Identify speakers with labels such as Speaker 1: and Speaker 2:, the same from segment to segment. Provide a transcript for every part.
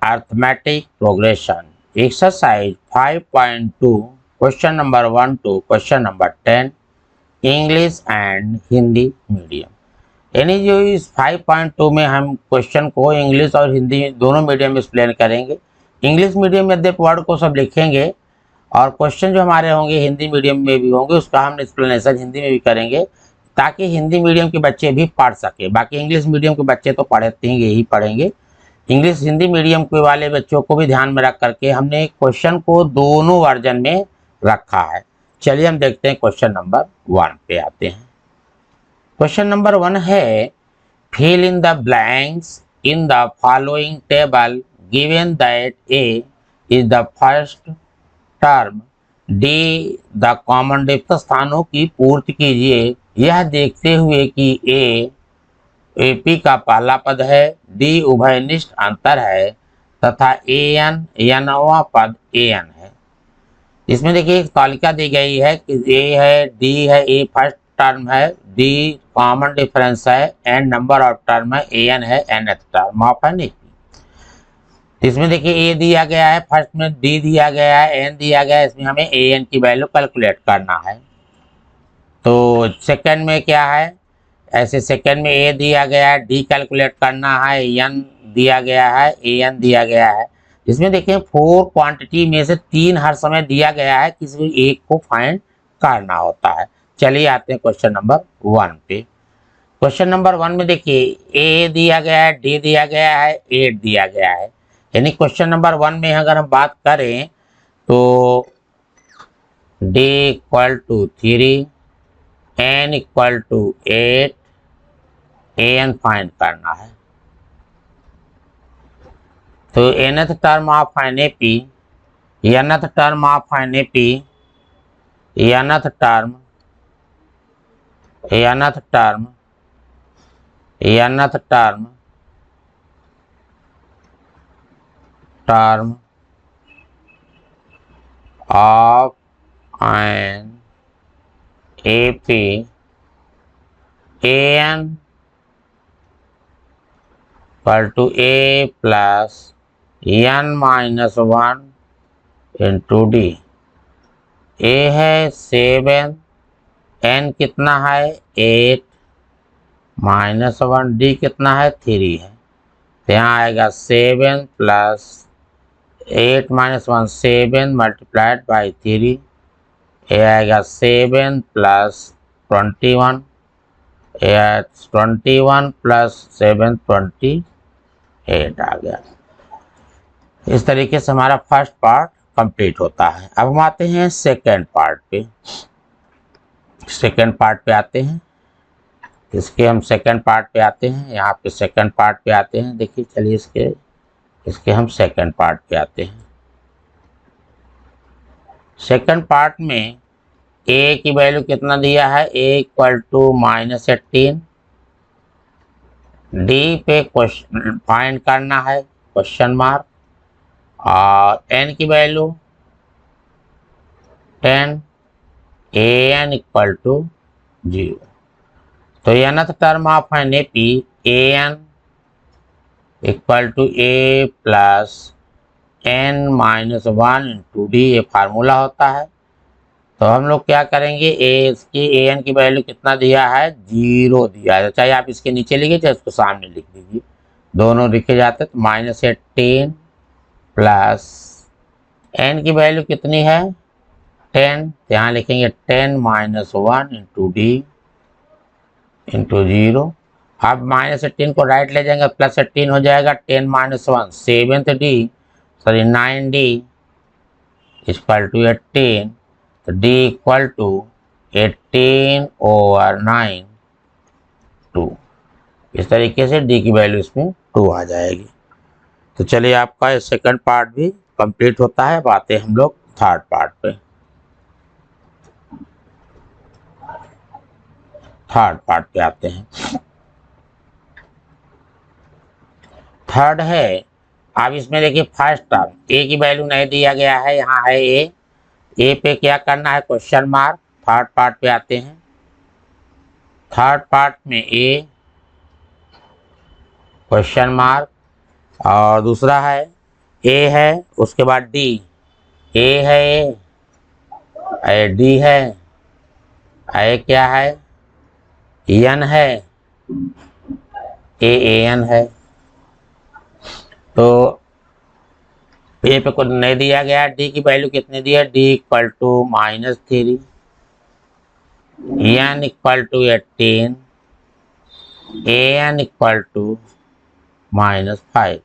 Speaker 1: arithmetic progression. Exercise 5.2 question number 1 to question number 10 English and Hindi medium. यानी जो इस 5.2 में हम क्वेश्चन को इंग्लिश और हिंदी दोनों मीडियम में एक्सप्लेन करेंगे। इंग्लिश मीडियम में अध्यक्ष वर्ड को सब लिखेंगे और क्वेश्चन जो हमारे होंगे हिंदी मीडियम में भी होंगे, उसका हम एक्सप्लेनेशन हिंदी में भी करेंगे ताकि हिंदी मीडियम के बच्चे भी पढ़ सके। बाकी इंग्लिश मीडियम के बच्चे तो पढ़ते ही पढ़ेंगे, इंग्लिश हिंदी मीडियम के वाले बच्चों को भी ध्यान में रख करके हमने क्वेश्चन को दोनों वर्जन में रखा है। चलिए हम देखते हैं क्वेश्चन नंबर 1 पे आते हैं। क्वेश्चन नंबर 1 है fill in the blanks in the following table given that a is the first term, d the common difference. स्थानों की पूर्ति कीजिए यह देखते हुए कि ए एपी का पहला पद है, डी उभयनिष्ठ अंतर है तथा एन एनवा पद एन है। इसमें देखिए एक तालिका दी गई है कि ए है, डी है, ए फर्स्ट टर्म है, डी कॉमन डिफरेंस है, एन नंबर ऑफ टर्म है, एन है nth टर्म ऑफ है नहीं। इसमें देखिए ए दिया गया है, फर्स्ट में डी दिया गया है, एन दिया गया है, इसमें हमें एन की वैल्यू कैलकुलेट करना है। तो सेकंड में क्या है, ऐसे सेकंड में ए दिया गया है, डी कैलकुलेट करना है, एन दिया गया है, एन दिया गया है। इसमें देखिए 4 क्वांटिटी में से 3 हर समय दिया गया है, किसी एक को फाइंड करना होता है। चलिए आते हैं क्वेश्चन नंबर 1 पे। क्वेश्चन नंबर 1 में देखिए ए दिया गया है, डी दिया गया है, 8 दिया गया है। यानी क्वेश्चन नंबर 1 में अगर हम बात करें तो D equal to 3, N equal to 8, N find करना है। तो nth term of an A P, nth term of an A P, nth term, nth term, nth term, term of an A P, N equal to A plus N minus 1 into D. A है 7, N कितना है 8 minus 1, D कितना है 3 है। तो यहाँ आएगा 7 plus 8 minus 1 7 multiplied by 3, ये आएगा 7 प्लस 21, 21 प्लस 7 28 आ गया। इस तरीके से हमारा फर्स्ट पार्ट कंप्लीट होता है। अब हम आते हैं सेकेंड पार्ट पे। सेकेंड पार्ट पे आते हैं, इसके हम सेकेंड पार्ट पे आते हैं, यहाँ पे सेकेंड पार्ट पे आते हैं। देखिए चलिए इसके हम सेकेंड पार्ट पे आते हैं। सेकेंड पार्ट में ए की वैल्यू कितना दिया है, ए इक्वल टू -18, डी पे क्वेश्चन फाइंड करना है क्वेश्चन मार्क, और एन की वैल्यू 10, एन इक्वल टू 0। तो nth term of an A P, N equal to A plus N minus 1 into d, ये फार्मूला होता है। तो हम लोग क्या करेंगे, इसकी एन की वैल्यू कितना दिया है 0 दिया है। चाहे आप इसके नीचे लिखिए चाहे इसको सामने लिख दीजिए, दोनों लिखे जाते। तो -18 प्लस एन की वैल्यू कितनी है 10, यहाँ लिखेंगे 10 माइनस 1 इंटू डी इंटू 0। अब -18 को राइट ले जाएंगे, +18 हो जाएगा, 10 माइनस 1 9 डी इक्वल टू 18, तो डी इक्वल टू 18/9 2। इस तरीके से डी की वैल्यू इसमें 2 आ जाएगी। तो चलिए आपका सेकंड पार्ट भी कंप्लीट होता है। अब आते हैं हम लोग थर्ड पार्ट पे। थर्ड पार्ट पे आते हैं। थर्ड है, अब इसमें देखिए फर्स्ट टर्म ए की वैल्यू नहीं दिया गया है, यहाँ है ए पे क्या करना है क्वेश्चन मार्क। थर्ड पार्ट पे आते हैं। थर्ड पार्ट में ए क्वेश्चन मार्क और दूसरा है ए है, उसके बाद डी, ए है, ए डी है, ए क्या है, एन है, ए एन है। तो ए पे कुछ नहीं दिया गया, डी की वैल्यू कितनी दी है, D equal to -3, N equal to 18, A N equal to -5।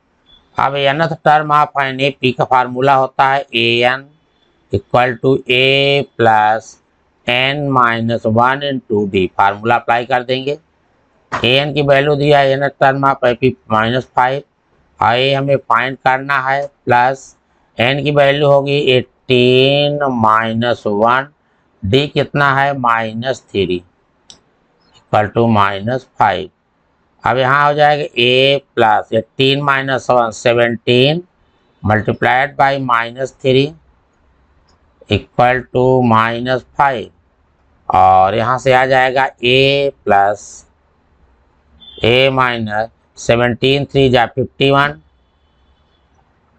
Speaker 1: अब nth term of an A P का फार्मूला होता है A N equal to A plus N -1 into D. Formula apply कर देंगे। ए एन की वैल्यू दिया है nth term of A P -5, और ये हमें फाइंड करना है, प्लस एन की वैल्यू होगी 18 -1, डी कितना है -3 इक्वल टू -5। अब यहाँ हो जाएगा A plus 18 -1 17 multiplied by -3 equal to -5, और यहाँ से आ जाएगा ए प्लस ए माइनस 17 3 जा 51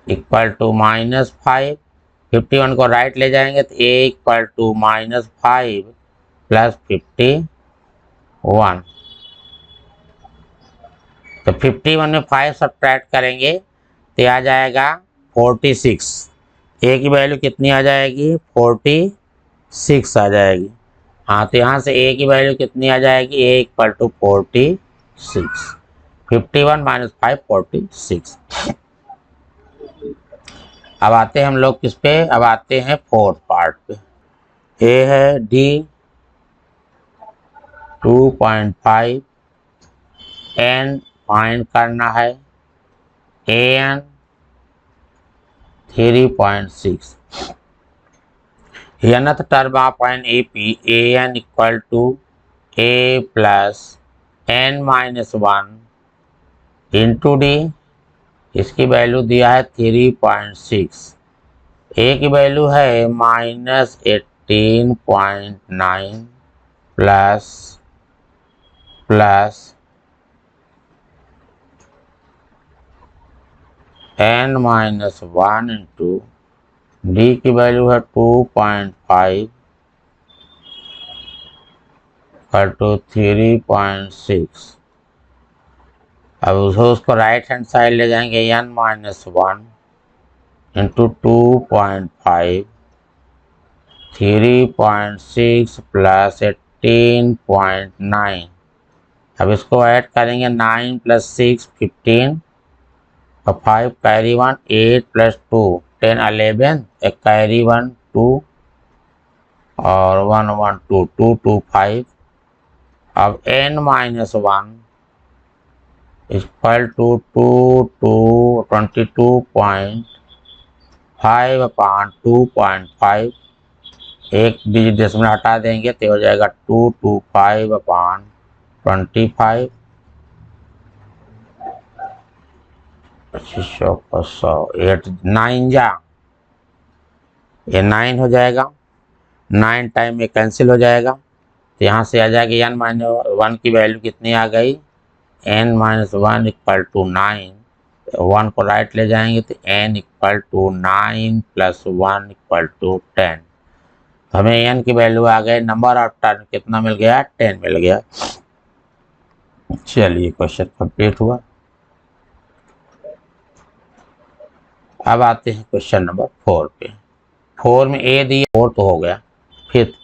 Speaker 1: इक्वल टू -5। 51 को राइट ले जाएंगे तो ए इक्वल टू -5 प्लस 51। तो 51 में 5 सब्ट्रैक्ट करेंगे तो आ जाएगा 46। ए की वैल्यू कितनी आ जाएगी, 46 आ जाएगी। हाँ, तो यहाँ से ए की वैल्यू कितनी आ जाएगी, ए इक्वल टू 46, 51 - 5 46। अब आते हैं हम लोग किस पे, अब आते हैं फोर्थ पार्ट पे। ए है डी 2.5, एन फाइंड करना है, A N 3.6। nth term of an A P A N equal to A plus N -1 into D, इसकी वैल्यू दिया है 3.6, ए की वैल्यू है -18.9 प्लस n -1 इंटू डी की वैल्यू है 2.5 इक्वल टू 3.6। अब उसको राइट हैंड साइड ले जाएंगे, n -1 इंटू 2.5 3.6 प्लस 18.9। अब इसको ऐड करेंगे, 9 + 6 15 और 5 कैरी 1 8 + 2 10 11, एक कैरी 1 2 और 1 1 2 2 2 5। अब n -1 इक्वल टू 22.5 अपॉन 2.5, एक डिजिट डेसिमल हटा देंगे तो हो जाएगा 225 अपॉन 25, 2500 को 100 8 9 जा, ये 9 हो जाएगा, 9 टाइम में कैंसिल हो जाएगा, तो यहाँ से आ जाएगी n -1 की वैल्यू कितनी आ गई, n -1 इक्वल टू 9। 1 को राइट ले जाएंगे तो n equal to 9 + 1 equal to 10। हमें n की वैल्यू आ गई, नंबर ऑफ टर्न कितना मिल गया, 10 मिल गया। चलिए क्वेश्चन कंप्लीट हुआ। अब आते हैं क्वेश्चन नंबर 4 पे। 4 में ए दिया, 4 तो हो गया। फिफ्थ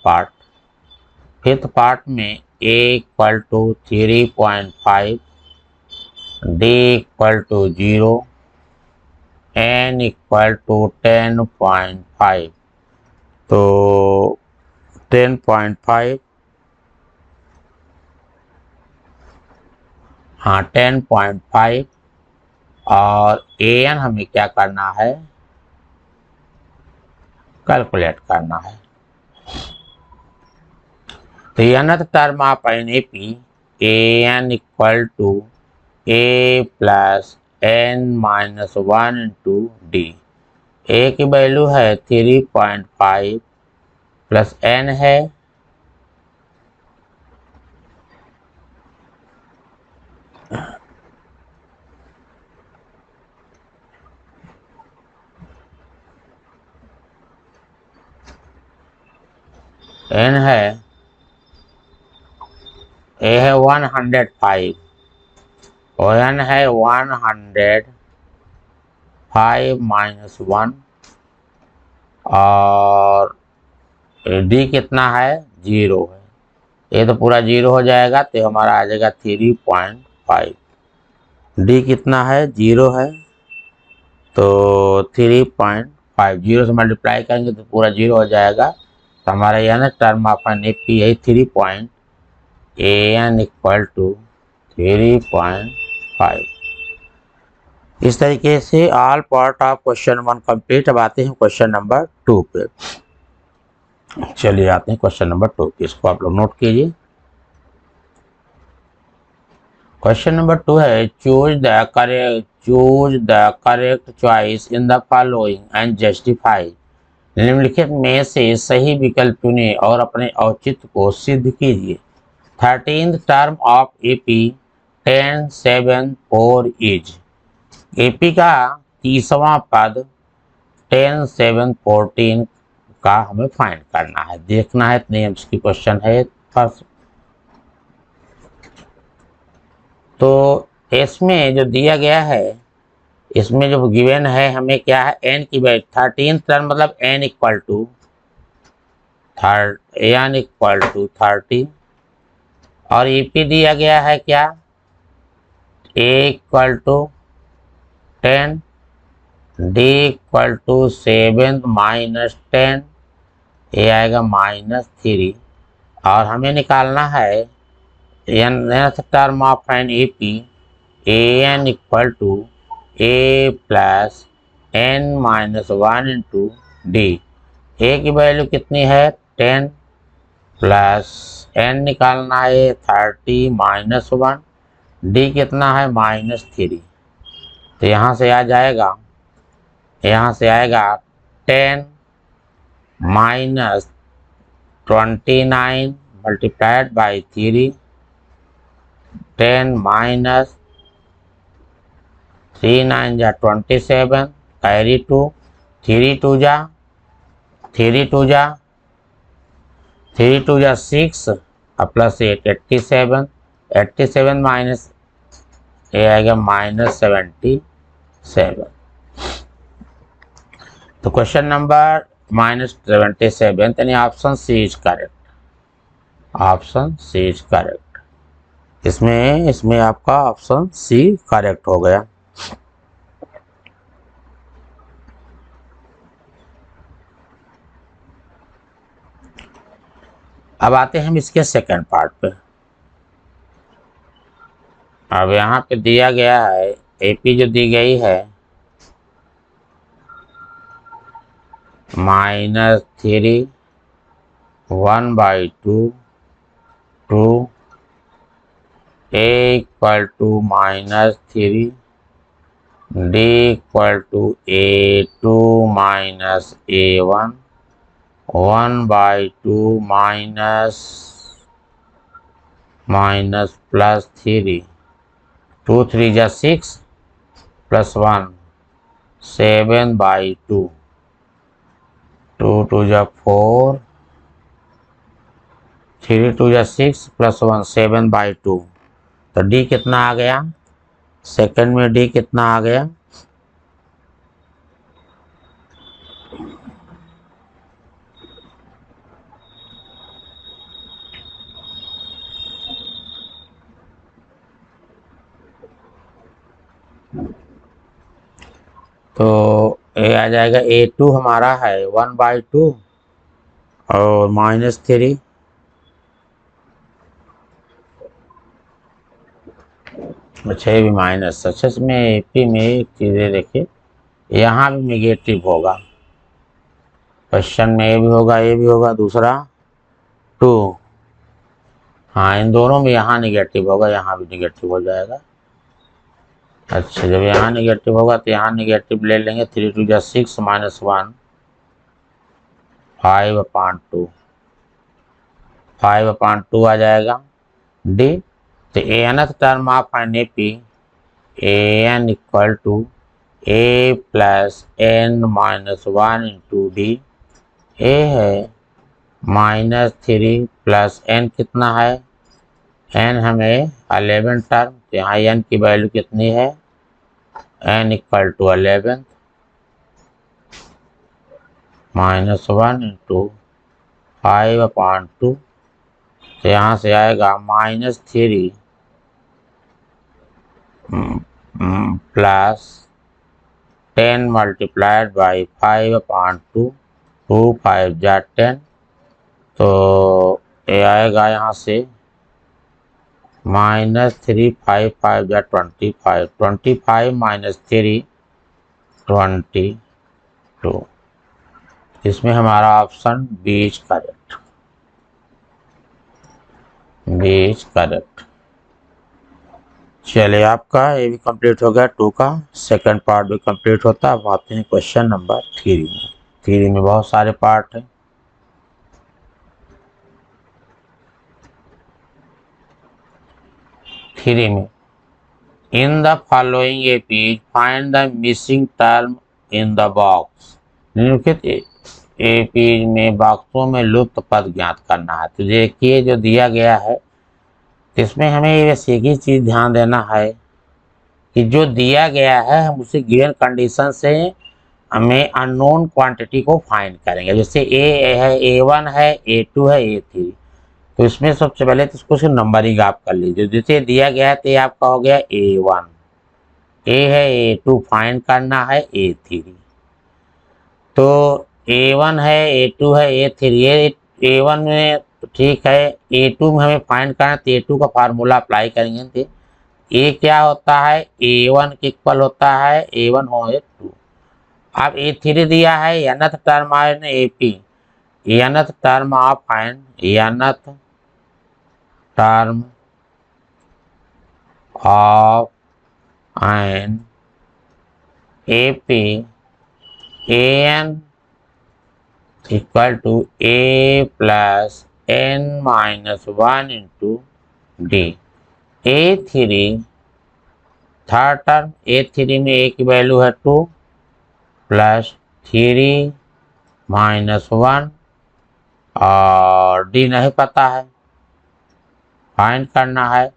Speaker 1: पार्ट में A equal to 3.5, D equal to 0, N equal to 10.5। तो 10.5, हाँ 10.5, और ए एन हमें क्या करना है, कैलकुलेट करना है। तो nth term of an A P A N equal to A plus n -1 into D. A की वैल्यू है 3.5 प्लस n है एन है, ए है 105 और एन है 105 माइनस 1 और डी कितना है 0 है। ये तो पूरा 0 हो जाएगा तो हमारा आ जाएगा 3.5। डी कितना है 0 है तो 3.5 0 से मल्टीप्लाई करेंगे तो पूरा 0 हो जाएगा। तो हमारा यह ना टर्म ऑफ एन एपी है 3 ए एन इक्वल टू 3.5। इस तरीके से all part of question 1 complete. अब आते हैं क्वेश्चन नंबर 2 पे। चलिए आते हैं क्वेश्चन नंबर 2 पे, इसको आप लोग नोट कीजिए। क्वेश्चन नंबर 2 है choose the correct choice in the following and justify. निम्नलिखित में से सही विकल्प चुनें और अपने औचित्य को सिद्ध कीजिए। 13th term of AP 10 7 4 is. AP का 30वां पद 10 7 14 का हमें फाइंड करना है, देखना है। इतने की क्वेश्चन है फर्स्ट। तो इसमें जो दिया गया है, इसमें जो गिवन है हमें क्या है, एन की वैल्यू 13 टर्म मतलब एन इक्वल टू 30 और ईपी दिया गया है क्या, A equal to 10, D equal to 7 minus 10, ये आएगा -3 और हमें निकालना है nth term of an AP A N equal to A plus N minus 1 into D. A की वैल्यू कितनी है 10 प्लस एन निकालना है 30 माइनस 1, डी कितना है -3। तो यहाँ से आ जाएगा, 10 माइनस 29 मल्टीप्लाइड बाई 3, 10 माइनस 3 9 जा 27 कैरी 2, 3 2 जा 6 प्लस 8 87 माइनस ये आएगा -77। तो क्वेश्चन नंबर -77 यानी option C is correct. Option C is correct. इसमें आपका ऑप्शन सी करेक्ट हो गया। अब आते हैं हम इसके सेकंड पार्ट पे। अब यहाँ पे दिया गया है एपी जो दी गई है -3 1/2 2 A equal to -3 D equal to A2 minus A1 1/2 minus plus 3 2 3 जा 6 प्लस 1 7/2 2 2 जा 4 3 2 जा 6 प्लस 1 7/2। तो डी कितना आ गया, सेकंड में डी कितना आ गया तो ये आ जाएगा A2 हमारा है 1/2 और -3 अच्छा ये भी माइनस। अच्छा इसमें एपी में एक चीज़ें देखिए, यहाँ भी नेगेटिव होगा, क्वेश्चन में ये भी होगा दूसरा 2, हाँ इन दोनों में यहाँ नेगेटिव होगा, यहाँ भी नेगेटिव हो जाएगा। अच्छा जब यहाँ नेगेटिव होगा तो यहाँ नेगेटिव ले लेंगे, 3 2 जा 6 माइनस 1 5/2 आ जाएगा डी। तो nth term of an AP an equal to A plus n minus 1 into D. A है -3 प्लस n कितना है, n हमें 11 टर्म, तो यहाँ n की वैल्यू कितनी है, n इक्वल टू 11 -1 इंटू 5/2, तो यहाँ से आएगा -3 प्लस 10 मल्टीप्लाइड बाई 5/2, 2 5 जा 10, तो ये आएगा यहाँ से -3 5 5 जा 25, 25 -3 22, इसमें हमारा option B is correct, B is correct. चलिए आपका ये भी कंप्लीट हो गया, 2 का सेकंड पार्ट भी कंप्लीट होता है। अब आते हैं क्वेश्चन नंबर 3 में। 3 में बहुत सारे पार्ट हैं। थ्री में इन the following A page find the missing term in the box. निम्नलिखित ए पेज में बॉक्सों में लुप्त पद ज्ञात करना है। तो देखिए जो दिया गया है इसमें हमें बस एक ही चीज ध्यान देना है कि जो दिया गया है हम उसे गिवन कंडीशन से हमें अननोन क्वांटिटी को फाइंड करेंगे। जैसे ए है, A1 है, A2 है, A3, तो इसमें सबसे पहले तो इसको नंबरिंग आप कर लीजिए। जैसे दिया गया है तो ये आपका हो गया A1, A है, A2 फाइंड करना है, A3, तो A1 है, A2 है, A3, ये A1 में तो ठीक है, A2 में हमें फाइंड करना है तो A2 का फार्मूला अप्लाई करेंगे। तो ए क्या होता है, A1 के इक्वल होता है A1 हो 2। अब A3 दिया है, nth टर्म है AP, nth term of find, nth term of an AP an equal to A plus n minus 1 into d. A3 third term, A3 में A की वैल्यू है 2 प्लस 3 माइनस 1 और D नहीं पता है, फाइंड करना है,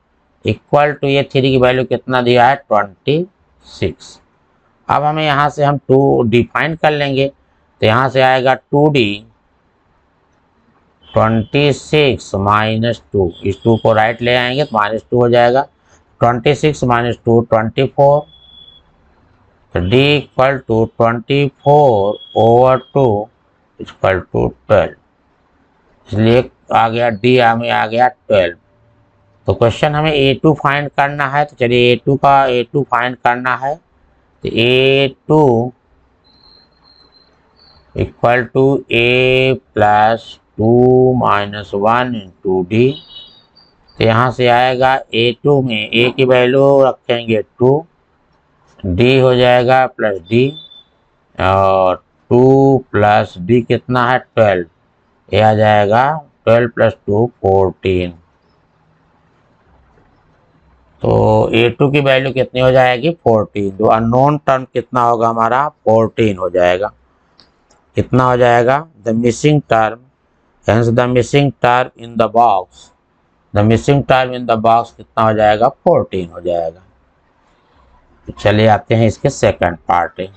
Speaker 1: इक्वल टू A3 की वैल्यू कितना दिया है 26। अब हमें यहाँ से हम 2 डिफाइन कर लेंगे, तो यहाँ से आएगा 2D 26 माइनस 2, इस 2 को राइट ले आएंगे तो -2 हो जाएगा, 26 माइनस 2 24, तो D equal to 24/2 equal to 12, इसलिए आ गया D हमें आ गया 12। तो क्वेश्चन हमें A2 फाइंड करना है, तो चलिए A2 फाइंड करना है, तो A2 equal to A plus 2 minus 1 into D, तो यहाँ से आएगा A2 में A की वैल्यू रखेंगे 2, D हो जाएगा प्लस D, और 2 प्लस D कितना है 12, ये आ जाएगा 12 प्लस 2 14, तो A2 की वैल्यू कितनी हो जाएगी 14। तो अननोन टर्म कितना होगा हमारा 14 हो जाएगा। कितना हो जाएगा, the missing term, hence the missing term in the box, the missing term in the box कितना हो जाएगा 14 हो जाएगा। तो चलिए आते हैं इसके सेकंड पार्ट है।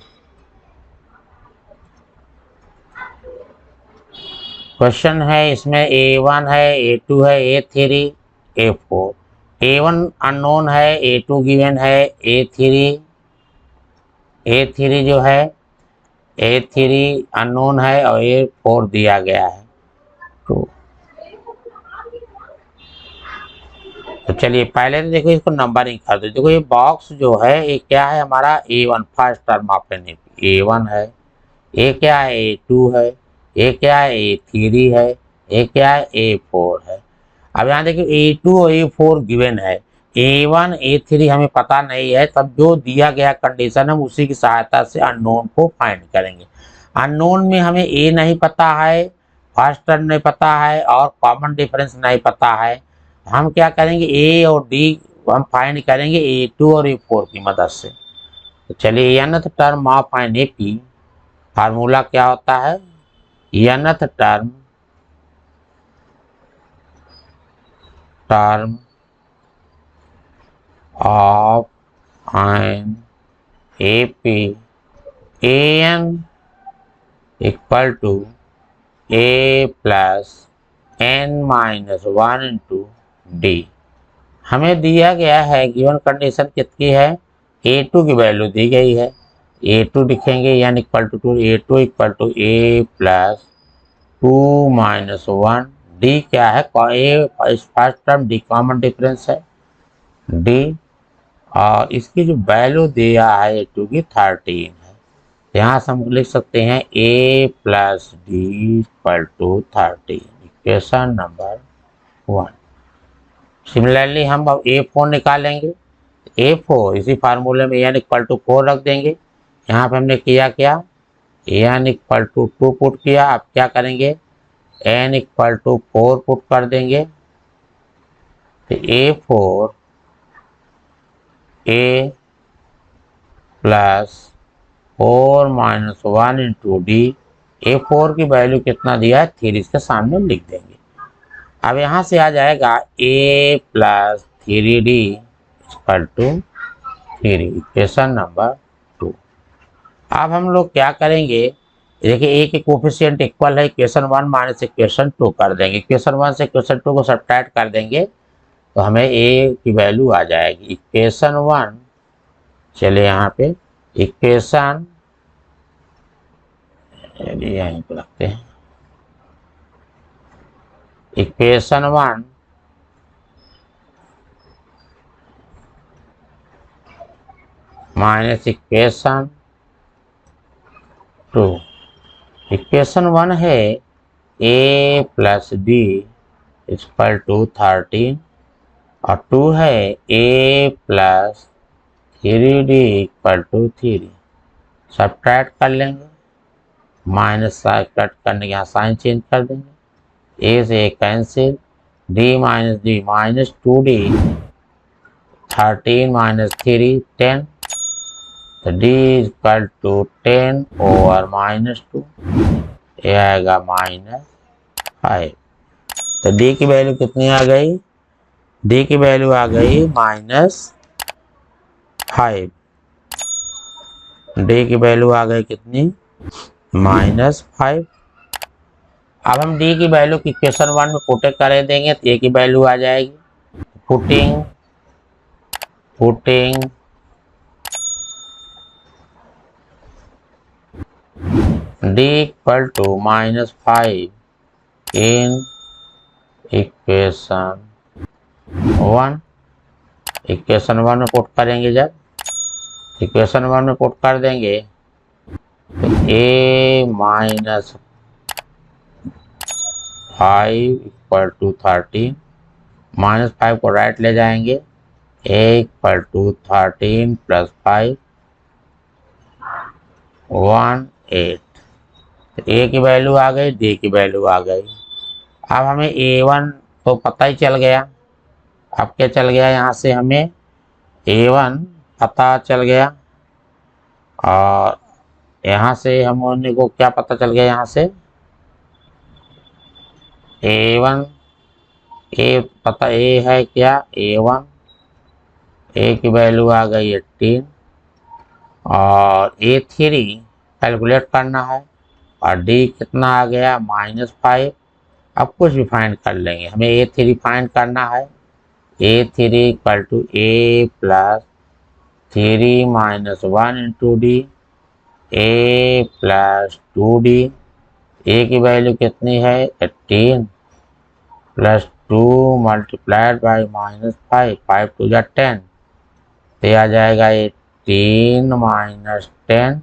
Speaker 1: क्वेश्चन है इसमें A1 है, A2 है, A3, A4। A1 अननोन है, A2 गिवन है, A3 जो है A3 अननोन है और A4 दिया गया है। तो चलिए पहले तो देखो इसको नंबरिंग कर दो। देखो ये बॉक्स जो है ये क्या है हमारा A1 first term of N A1 है, ये क्या है A2 है, ये क्या है A3 है, ये क्या है A4 है। अब यहाँ देखिए A2 और A4 गिवन है, A1 A3 हमें पता नहीं है, तब जो दिया गया कंडीशन हम उसी की सहायता से अननोन को फाइंड करेंगे। अननोन में हमें A नहीं पता है, फर्स्ट टर्म नहीं पता है और कॉमन डिफरेंस नहीं पता है। हम क्या करेंगे A और D हम फाइंड करेंगे A2 और A4 की मदद से। तो चलिए nth term of find AP, formula क्या होता है, nth term term of an AP AN equal to A plus N minus 1 into D। हमें दिया गया है गिवन कंडीशन कितनी है, A2 की वैल्यू दी गई है, A2 लिखेंगे यानी equal to A2 equal to A plus 2 minus 1, D क्या है, A first term D common difference है D, और इसकी जो वैल्यू दिया है A2 की 13 है, यहाँ से हम लिख सकते हैं A plus D equal to 13, equation number 1। Similarly हम अब A4 निकालेंगे, A4 इसी फार्मूले में n इक्वल टू 4 रख देंगे, यहाँ पे हमने किया क्या, n इक्वल टू 2 पुट किया, अब क्या करेंगे n इक्वल टू 4 पुट कर देंगे, तो A4 A plus 4 minus 1 into D, A4 की वैल्यू कितना दिया है 3, इसके सामने लिख देंगे। अब यहाँ से आ जाएगा A plus 3D equal to 3, equation number 2। अब हम लोग क्या करेंगे, देखिए A के कोफिशिएंट इक्वल है इक्वेशन 1 माइनस इक्वेशन 2 कर देंगे, इक्वेशन 1 से इक्वेशन 2 को सब्ट्रैक्ट कर देंगे तो हमें A की वैल्यू आ जाएगी, इक्वेशन 1, चलिए यहाँ पे इक्वेशन यहीं पे रखते हैं, इक्वेशन 1 माइनस इक्वेशन 2, इक्वेशन 1 है A plus d equal to 13 और 2 है A plus 3D equal to 3, subtract कर लेंगे, माइनस कट करने के यहाँ साइन चेंज कर देंगे, A से cancel, D minus d minus 2D, 13 minus 3 10, तो D equal to 10 over minus 2, ये आएगा -5। तो D की वैल्यू कितनी आ गई, D की वैल्यू आ गई -5, D की वैल्यू आ गई कितनी -5। अब हम D की वैल्यू की इक्वेशन 1 में पुट कर देंगे तो A की वैल्यू आ जाएगी, putting D equal to -5 in equation 1, equation 1 में पुट करेंगे, जब इक्वेशन 1 में पुट कर देंगे तो A माइनस 5 इक्वल टू 13, -5 को राइट ले जाएंगे, A इक्वल टू 13 प्लस 5 18, तो A की वैल्यू आ गई, D की वैल्यू आ गई। अब हमें A1 तो पता ही चल गया, अब क्या चल गया, यहाँ से हमें A1 पता चल गया और यहाँ से हम को क्या पता चल गया, यहाँ से A1 पता A है क्या, A1 A की वैल्यू आ गई 18 और A3 कैलकुलेट करना है और D कितना आ गया -5। अब कुछ भी फाइंड कर लेंगे, हमें A3 फाइंड करना है, A3 equal to A plus 3 minus 1 into D, A plus 2D, A की वैल्यू कितनी है 18 प्लस 2 मल्टीप्लाइड बाई -5, 5 टू जा 10, तो आ जाएगा 18 माइनस 10,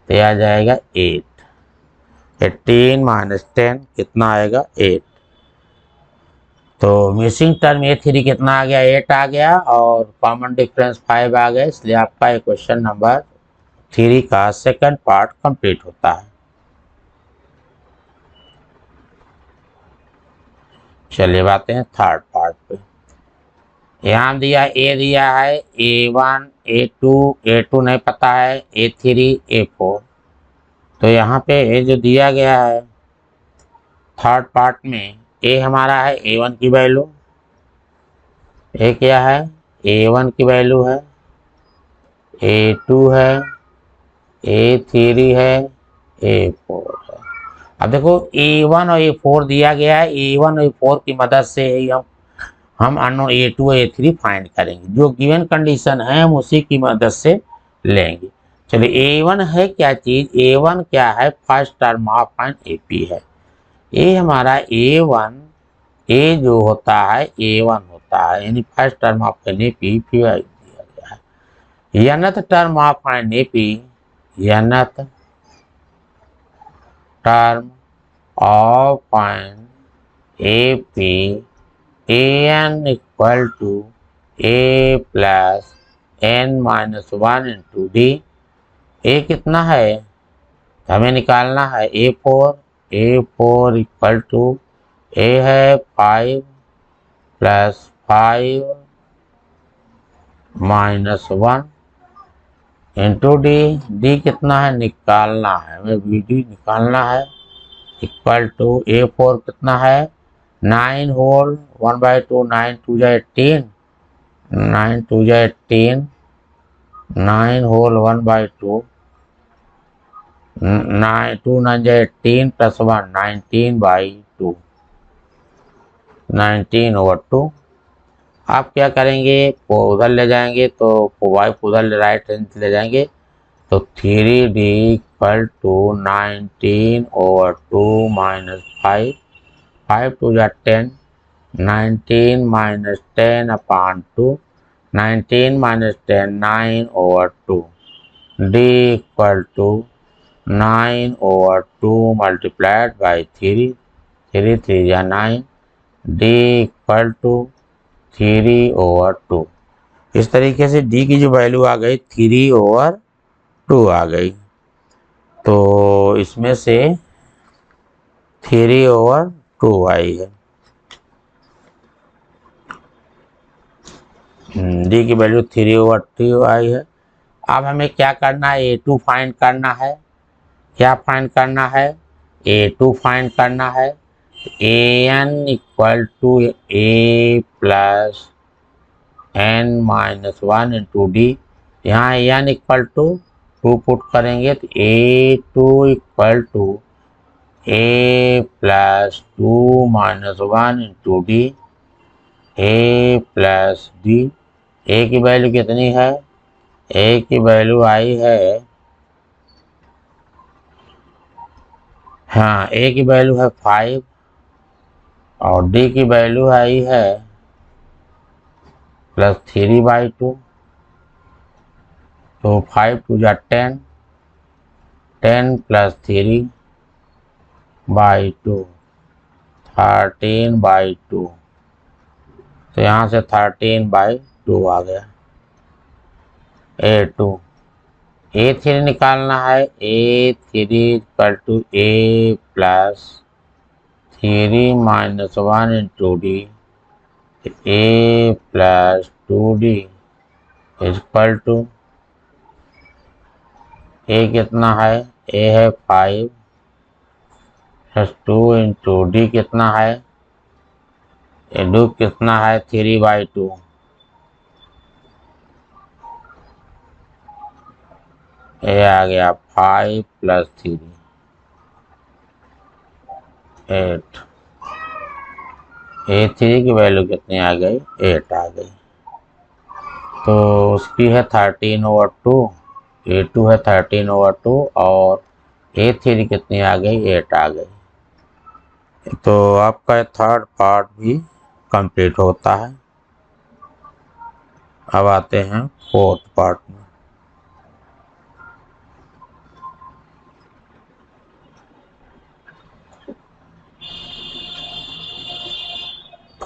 Speaker 1: तो आ जाएगा 8, 18 माइनस 10 कितना आएगा 8। तो मिसिंग टर्म A3 कितना आ गया 8 आ गया और कॉमन डिफरेंस 5 आ गया, इसलिए आपका क्वेश्चन नंबर 3 का सेकंड पार्ट कंप्लीट होता है। चलिए बातें हैं थर्ड पार्ट पे। यहाँ दिया दिया है A1 A2 नहीं पता है, A3 A4, तो यहाँ पे जो दिया गया है थर्ड पार्ट में A हमारा है A1 की वैल्यू, ए क्या है, A1 की वैल्यू है, A2 है, A3 है, A4 है। अब देखो A1 और A4 दिया गया है, A1 और A4 की मदद से ही हम अननोन A2 और A3 फाइंड करेंगे। जो गिवन कंडीशन है हम उसी की मदद से लेंगे। चलिए A1 है क्या चीज, A1 क्या है, first term of an AP है। ए हमारा A1, ए जो होता है A1 होता है, यानी first term of an AP दिया गया है। nth term of an AP, nth term of an AP, an equal to a plus n minus 1 into D. A कितना है, हमें निकालना है A4 इक्वल टू ए है 5 plus 5 minus 1 into D. D कितना है निकालना है, हमें डी निकालना है, इक्वल टू A4 कितना है 9 होल 1/2, 9 2 जा 18, 9 2 जा 18, 9 होल 1/2, 9 2 9 जा 18 प्लस 1 19/2, 19/2। आप क्या करेंगे, उधर ले जाएंगे तो वाइफ उधर राइट हैंड ले जाएंगे तो 3D इक्वल टू 19/2 माइनस 5, 5 2 जा 10, 19 minus 10 upon 2, 19 minus 10 9/2, d equal to 9/2 multiplied by 3, 3 3 या 9, डी इक्वल टू 3/2। इस तरीके से डी की जो वैल्यू आ गई 3/2 आ गई। तो इसमें से 3/2 आई है, डी की वैल्यू 3/2 आई है। अब हमें क्या करना है, A2 फाइंड करना है। क्या फाइंड करना है, A2 फाइंड करना है। an equal to a plus n minus 1 into D. यहाँ n इक्वल टू 2 पुट करेंगे तो A2 equal to a plus 2 minus 1 into D, a plus D. A की वैल्यू कितनी है, ए की वैल्यू आई है, हाँ ए की वैल्यू है 5 और डी की वैल्यू आई है प्लस 3/2। तो 5 2 जा 10, 10 प्लस 3/2, 13/2। तो यहाँ से 13/2 आ गया। A2, A3 निकालना है, A3 equal to a plus 3 minus 1 into D, a plus 2D equal to A कितना है, ए है 5 प्लस 2 इंटू डी कितना है, ए डू कितना है 3/2। ए आ गया 5 प्लस 3 8। A3 की वैल्यू कितनी आ गई, 8 आ गई। तो उसकी है 13/2, A2 है 13/2 और A3 कितनी आ गई, 8 आ गई। तो आपका थर्ड पार्ट भी कंप्लीट होता है। अब आते हैं फोर्थ पार्ट में।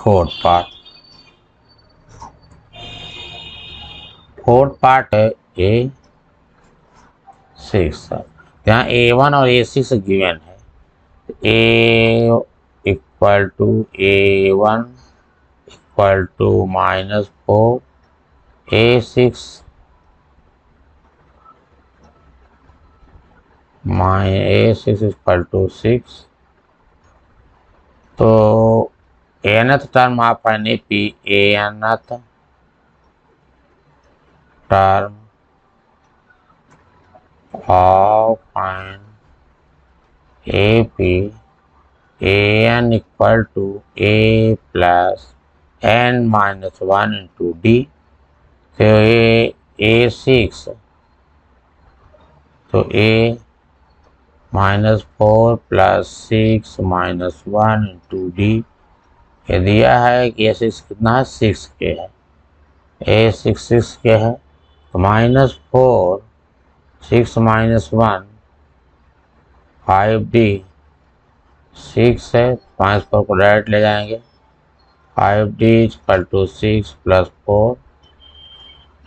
Speaker 1: फोर्थ पार्ट है A6। यहाँ A1 और A6 गिवन है। A equal to A1 equal to -4, A6 equal to 6। तो nth term of an AP, nth term of an AP, an equal to a plus n minus 1 into d. So a6, so a minus 4 plus 6 minus 1 into d। ये दिया है कि a6 कितना है, 6 के है, a6 6 के है, तो -4 6 minus 1 5d 6 है, -4 को डायरेक्ट ले जाएंगे, 5d इक्वल टू 6 प्लस 4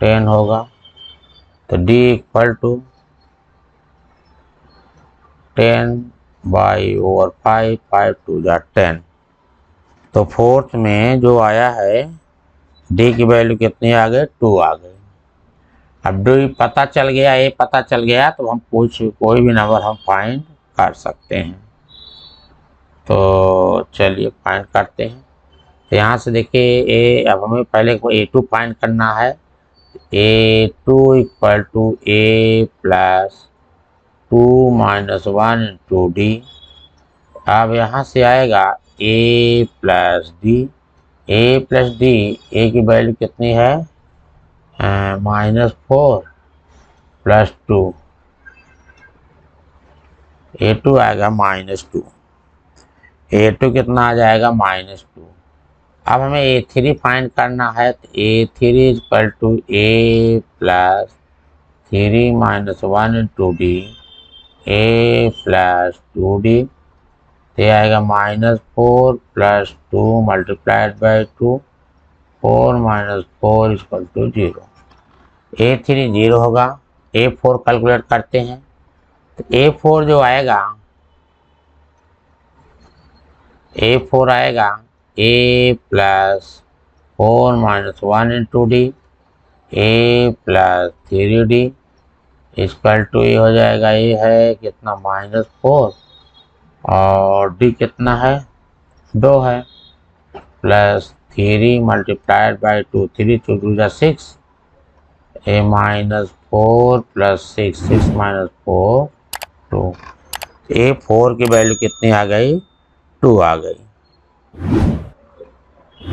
Speaker 1: 10 होगा, तो d इक्वल टू 10/5, 5 2 10। तो फोर्थ में जो आया है d की वैल्यू कितनी आ गई, 2 आ गई। अब d पता चल गया, a पता चल गया, तो हम कोई भी नंबर हम फाइंड कर सकते हैं। तो चलिए फाइंड करते हैं। तो यहाँ से देखिए अब हमें पहले a2 फाइंड करना है। a2 equal to a plus 2 minus 1 into d. अब यहाँ से आएगा a प्लस डी, a की वैल्यू कितनी है, -4 प्लस 2, a2 आएगा -2, a2 कितना आ जाएगा, -2। अब हमें a3 फाइंड करना है, तो a3 equal to a plus 3 minus 1 into D, a plus 2d, तो आएगा -4 plus 2 multiplied by 2, 4 minus 4 equal to 0। a3 0 होगा, a4 कैलकुलेट करते हैं, तो a4 जो आएगा, a4 आएगा a plus 4 minus 1 into D, a plus 3d equal to ये हो जाएगा, ये है कितना, -4 और d कितना है, 2 है, plus 3 multiplied by 2, 3 2 2 6, a -4 plus 6 6 minus 4 2, a4 की वैल्यू कितनी आ गई, 2 आ गई,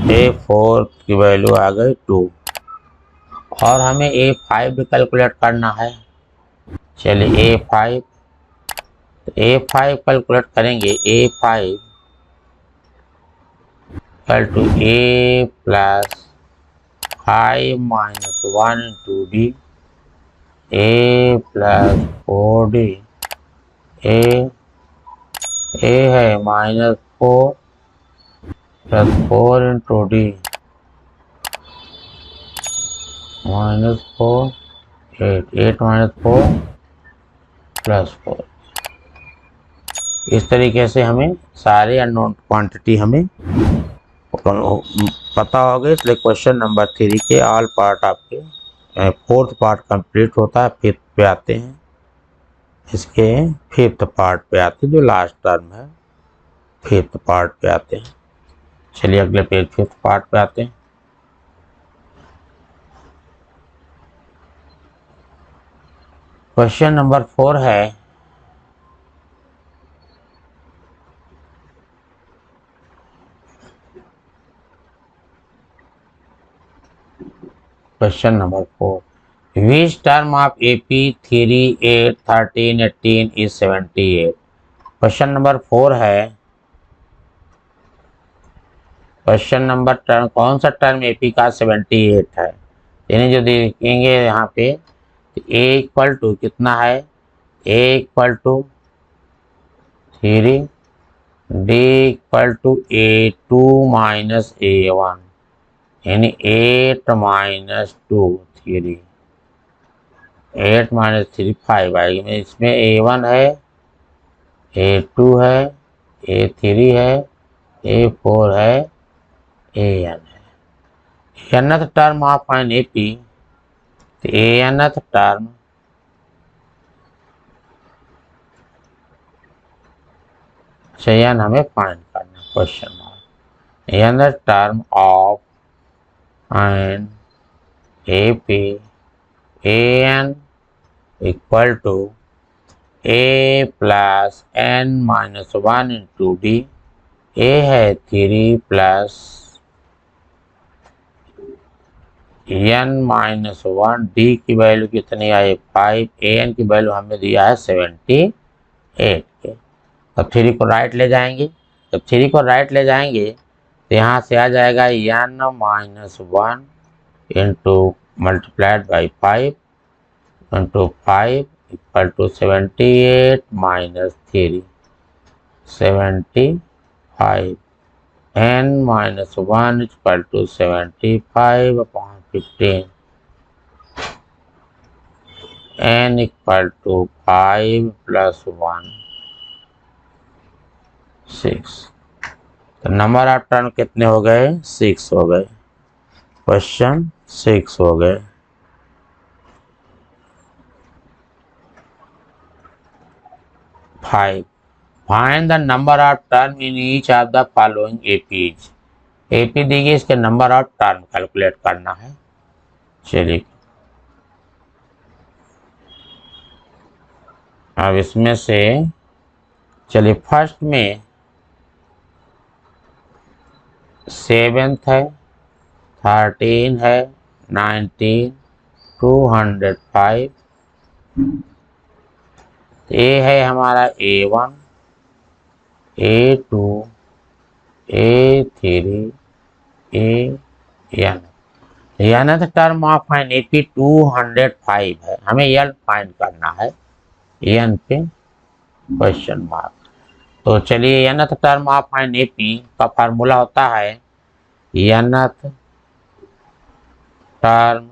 Speaker 1: a4 की वैल्यू आ गई 2। और हमें a5 भी कैलकुलेट करना है। चलिए a5, तो a5 कैलकुलेट करेंगे, a5 equal to a plus 5 minus 1 into D, a plus 4d, a है -4 plus 4 into d, -4 8 minus 4 plus 4। इस तरीके से हमें सारे अननोन क्वांटिटी हमें पता हो गए, इसलिए क्वेश्चन नंबर 3 के ऑल पार्ट आपके फोर्थ पार्ट कंप्लीट होता है, फिफ्थ पे आते हैं, इसके फिफ्थ पार्ट पे आते हैं, जो लास्ट टर्म है फिफ्थ पार्ट पे आते हैं। चलिए अगले पेज फिफ्थ पार्ट पे आते हैं। क्वेश्चन नंबर 4 है, question number 4, which term of AP 3 8 13 18 is 78। Question number 4 है, क्वेश्चन नंबर टर्म कौन सा टर्म AP का 78 है, यानी जो देखेंगे यहाँ पे, a इक्वल टू कितना है, a equal to 3, d equal to a2 minus a1, यानी 8 माइनस 2 3, 8 माइनस 3 5 आएगी। इसमें a1 है, a2 है, a3 है, a4 है, an है। nth term of an AP, तो nth टर्म चयन हमें फाइंड करना, question mark. another term of an AP an equal to a plus n minus 1 into d। a है 3 प्लस n माइनस 1, डी की value कितनी आई 5, ए N की value हमें दिया है 78 के। तब 3 को राइट ले जाएंगे, जब 3 को राइट ले जाएंगे तो यहाँ से आ जाएगा n minus 1 into multiplied by 5 into 5 equal to 78 minus 3 75 n minus 1 equal to 75 upon 15 n equal to 5 plus 1 6। तो नंबर ऑफ टर्न कितने हो गए 6 हो गए। क्वेश्चन 6 हो गए। Find the number of turn in each of the following APs. AP दी गई, इसके नंबर ऑफ टर्न कैलकुलेट करना है। चलिए अब इसमें से चलिए फर्स्ट में 7th है, 13 है, 19, 205। ए है हमारा A1, A2, A3, AN। यानी टर्म ऑफ एन एपी 205 है, हमें एल फाइंड करना है, एन पे क्वेश्चन मार्क। तो चलिए nth term of an AP का फार्मूला होता है nth term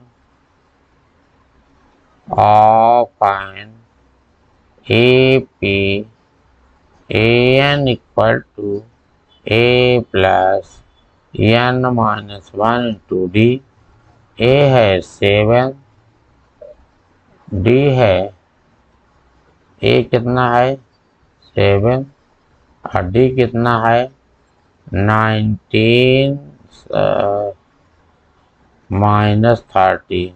Speaker 1: of an AP N equal to A plus N minus 1 into D. A है 7, डी है ए कितना है 7 और डी कितना है 19 माइनस 13।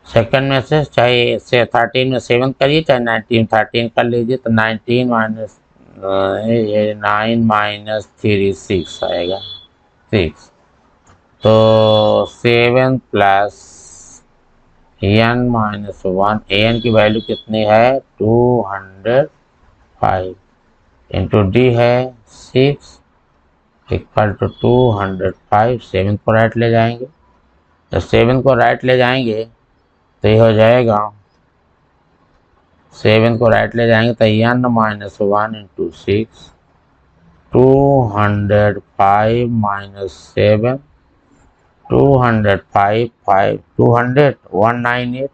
Speaker 1: सेकंड में से चाहे 13 में 7 करिए, चाहे 19 13 कर लीजिए, तो 19 माइनस 9 माइनस 3 6 आएगा 6। तो 7 प्लस एन माइनस 1, एन की वैल्यू कितनी है 205 इंटू डी है 6 इक्वल टू 205। 7 को राइट ले जाएंगे, जब 7 को राइट ले जाएंगे तो ये हो जाएगा 7 को राइट ले जाएंगे तो एन माइनस 1 इंटू 6 205 माइनस 7 205 5 200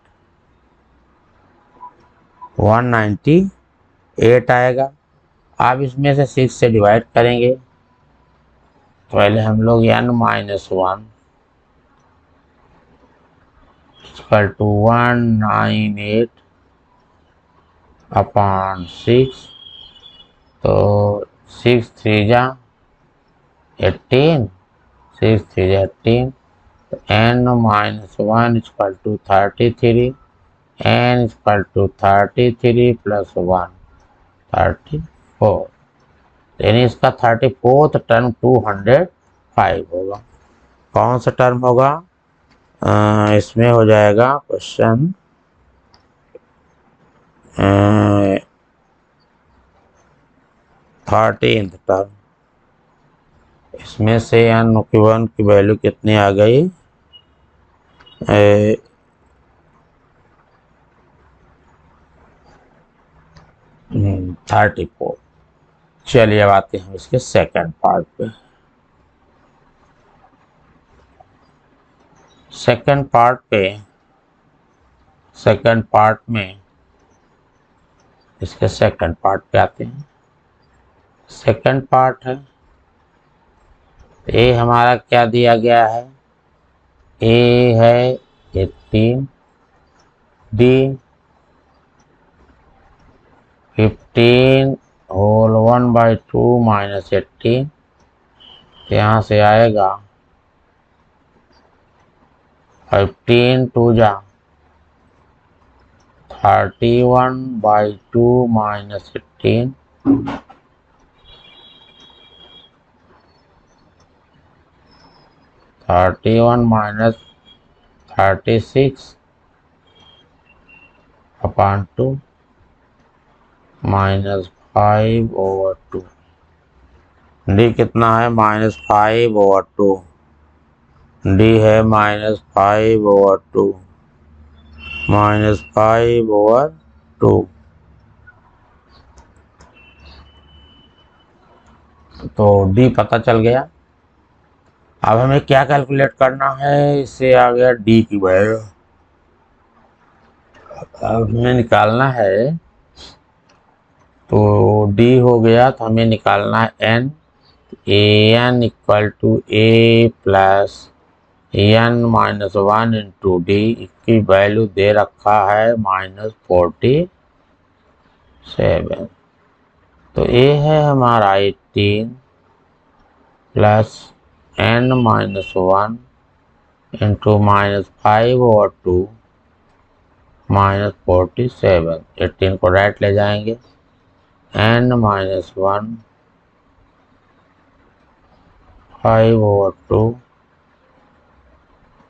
Speaker 1: 198 आएगा। आप इसमें से 6 से डिवाइड करेंगे तो पहले हम लोग n minus 1 equal to 198 upon 6, तो 6 3 जा 18, 6 3 जा 18, तो n minus 1 equal to 33, n equal to 33 plus 1 34, यानी इसका 34th टर्म 205 होगा। कौन सा टर्म होगा इसमें हो जाएगा क्वेश्चन 13th टर्म। इसमें से n की 1 की वैल्यू कितनी आ गई 34। चलिए अब आते हैं इसके सेकंड पार्ट पे। सेकंड पार्ट में इसके सेकंड पार्ट पे आते हैं। सेकंड पार्ट है ए हमारा क्या दिया गया है, ए है 18, डी 15 होल 1/2 माइनस 18, तो यहाँ से आएगा 15 टू जा 31/2 minus 18, 31 minus 36 upon 2 minus 5/2। D कितना है? -5/2। डी है -5/2, -5/2। तो डी पता चल गया। अब हमें क्या कैलकुलेट करना है? इससे आ गया डी की वैल्यू। अब हमें निकालना है, तो डी हो गया, तो हमें निकालना है n. A N equal to A plus N minus 1 into D. इसकी वैल्यू दे रखा है -47। तो ए है हमारा 18 प्लस एन माइनस 1 इंटू -5/2 -47। 18 को राइट ले जाएंगे, n माइनस 1 5/2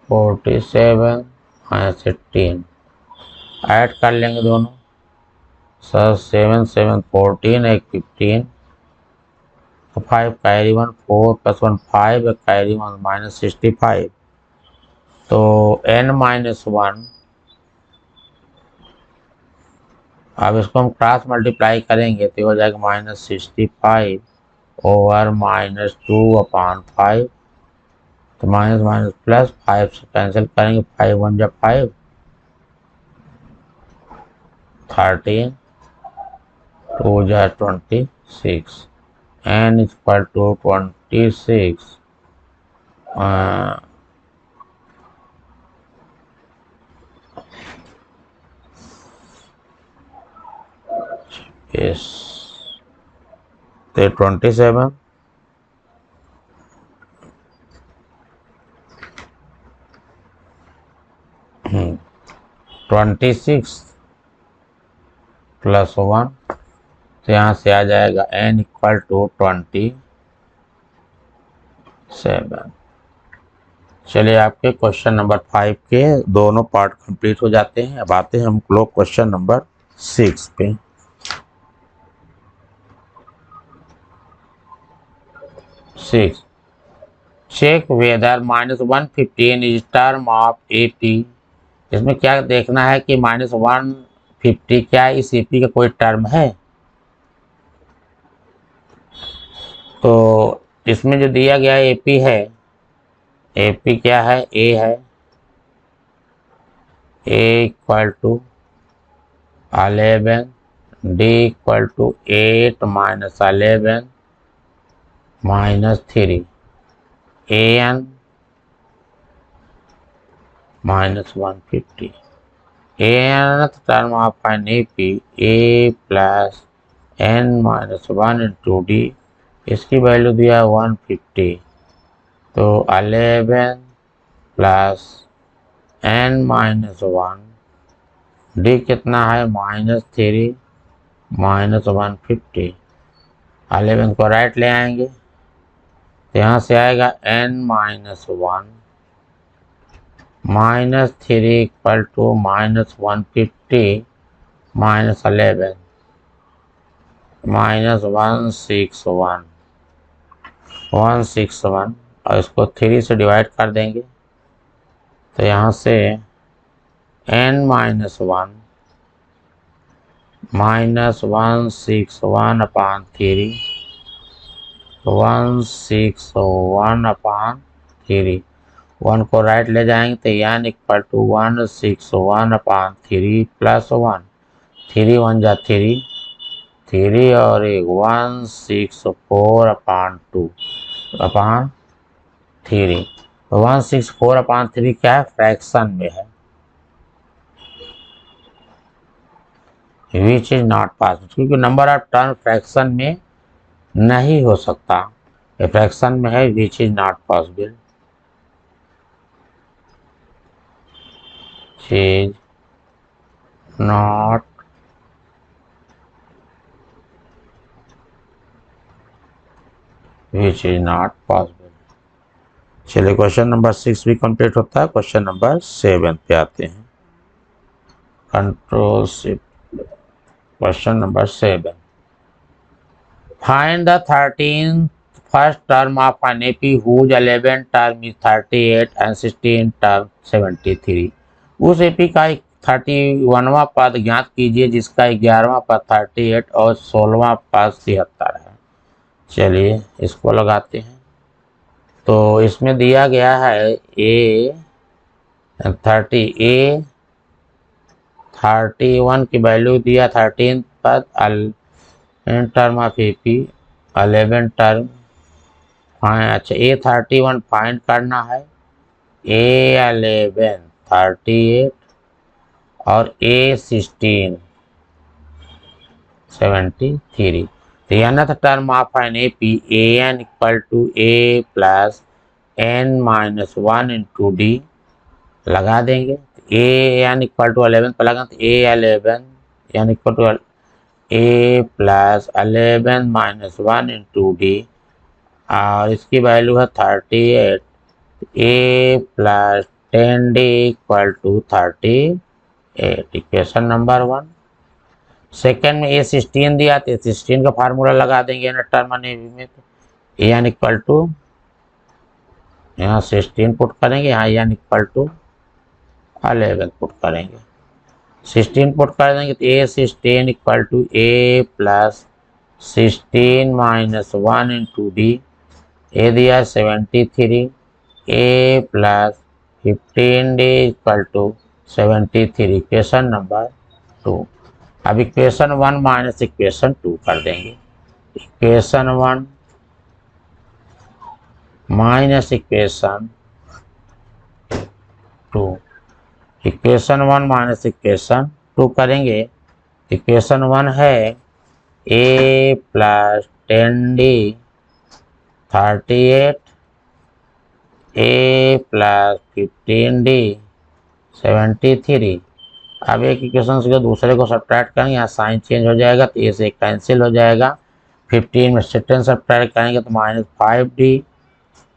Speaker 1: 47 -18 ऐड कर लेंगे दोनों। सर 7 7 14, एक 15, 5 कैरी 1, 4 + 1 5, एक कैरी 1 -65। तो n माइनस 1, अब इसको हम क्रॉस मल्टीप्लाई करेंगे तो हो जाएगा -65 ओवर -2/5। तो माइनस माइनस प्लस 5 से कैंसिल करेंगे, 5 1 जब 5, 13 2 जा 26, n इक्वल टू 26 yes, 27 26 + 1, तो यहाँ से आ जाएगा n इक्वल टू 27। चलिए, आपके क्वेश्चन नंबर 5 के दोनों पार्ट कंप्लीट हो जाते हैं। अब आते हैं हम लोग क्वेश्चन नंबर 6 पे। Check whether -115 is term of AP। इसमें क्या देखना है कि -150 क्या इस AP का कोई टर्म है? तो इसमें जो दिया गया AP है, AP क्या है? A है। A equal to 11, D equal to 8 minus 11 -3, AN -150। nth term of an AP A plus n minus 1 into D. इसकी वैल्यू दिया है 150, तो 11 प्लस n माइनस 1, डी कितना है? -3 माइनस 150। 11 को राइट ले आएंगे, तो यहाँ से आएगा n minus 1 -3 equal to -150 minus 11 -161 और इसको 3 से डिवाइड कर देंगे, तो यहाँ से n माइनस 1 -161/3, 161/3, 1 को राइट ले जाएंगे तो n इक्वल टू 161/3 प्लस 1, 3 1 जा 3, 3 और 1 164/2/3। तो 164/3 क्या है? फ्रैक्शन में है। विच इज नॉट पॉसिबल, क्योंकि नंबर ऑफ टर्म फ्रैक्शन में नहीं हो सकता, फ्रैक्शन में है, which is not possible, is not which is not possible. चलिए क्वेश्चन नंबर 6 भी कंप्लीट होता है। क्वेश्चन नंबर 7 पे आते हैं। Control shift, question number 7, find the 13th first term of an AP whose 11th term is 38 and 16th term 73। उस AP का 31वां पद ज्ञात कीजिए जिसका 11वां पद 38 और 16वां पद 73 है। चलिए इसको लगाते हैं। तो इसमें दिया गया है ए 31 की वैल्यू दिया, 13 पद टर्म ऑफ एपी 11 टर्म। अच्छा A31 फाइंड करना है, A11 38 और A16 73। तो nth term of an AP an equal to A plus n minus 1 into d लगा देंगे। an इक्वल टू 11 पर लगा तो A11 n equal to A plus 11 minus 1 into D और इसकी वैल्यू है 38, A plus 10D equal to 38, equation number 1। Second में A16 दिया तो A16 का फार्मूला लगा देंगे ना टर्म में, तो एन इक्वल टू यहाँ 16 पुट करेंगे, यहाँ एन इक्वल टू 11 पुट करेंगे। 16 पुट कर देंगे तो A16 इक्वल to A plus 16 minus 1 into D, A दिया 73, A plus 15D equal to 73, equation number 2। अब इक्वेशन 1 माइनस इक्वेशन 2 कर देंगे। Equation 1 minus equation 2, equation 1 minus equation 2 करेंगे। इक्वेशन 1 है A plus 10D 38, A plus 15D 73। अब एक equation से दूसरे को सब्ट्रैक्ट करेंगे, यहाँ साइन चेंज हो जाएगा तो ए से कैंसिल हो जाएगा। 15 में 10 सब्ट्रैक्ट करेंगे तो माइनस 5D